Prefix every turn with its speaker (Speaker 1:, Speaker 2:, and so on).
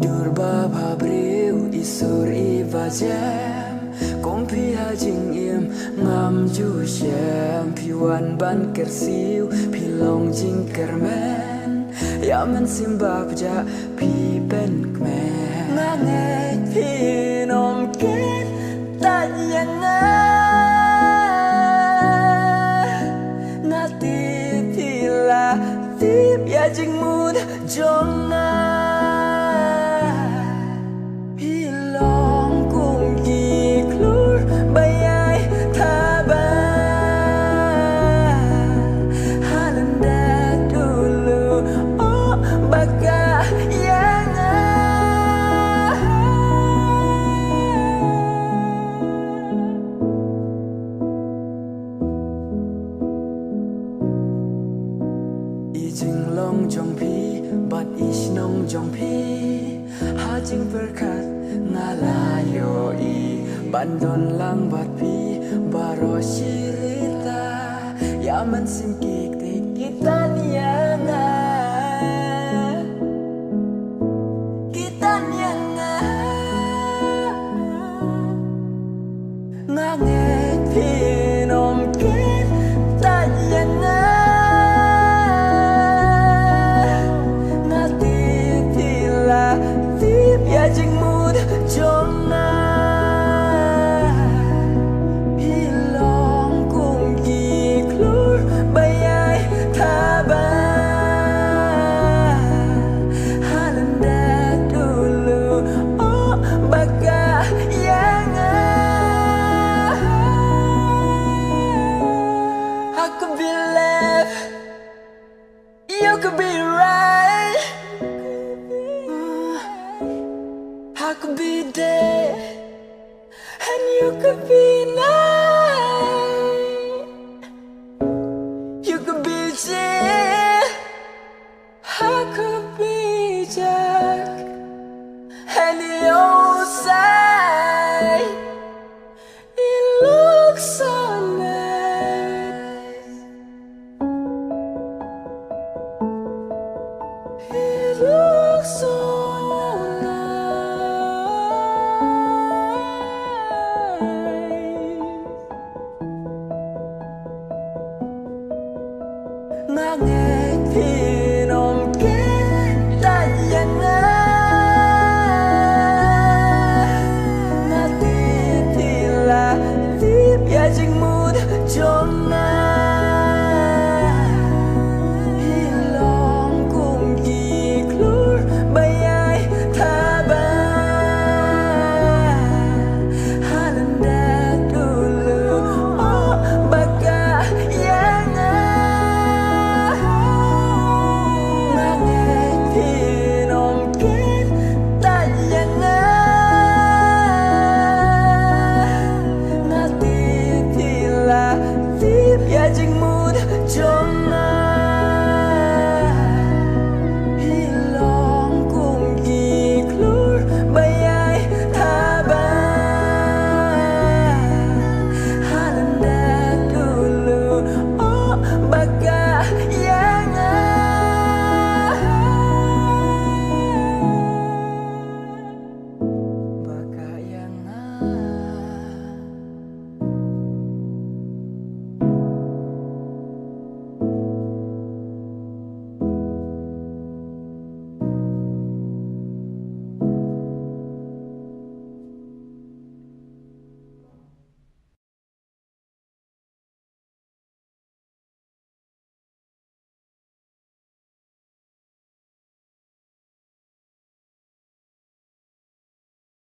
Speaker 1: Durba Babriu Isur Ivajem Kompi Hajing Im Ngam Ju Shem Piwan Ban Kersiu Pilong Jing Kermen Yaman Simbab Ja Pi Ben Kmen Nganget Pi Nom Ket Tan Yang Ngati Pila Tip Ya Jing Mud Jonga Jing long jong pi but ish nong jong pi ha jing berkat ngalayo I bandon lang bat pi baro shirita yaman sim kik tik kita nianga nganget pi nom ket tanyanga Jing mood jonga Pilong kung giklur bayay taba Halanda dulu oh baka yanga I could be left You could be right I could be dead and you could be night. You could be Jill, I could be Jack, and the outside it looks so nice. It looks so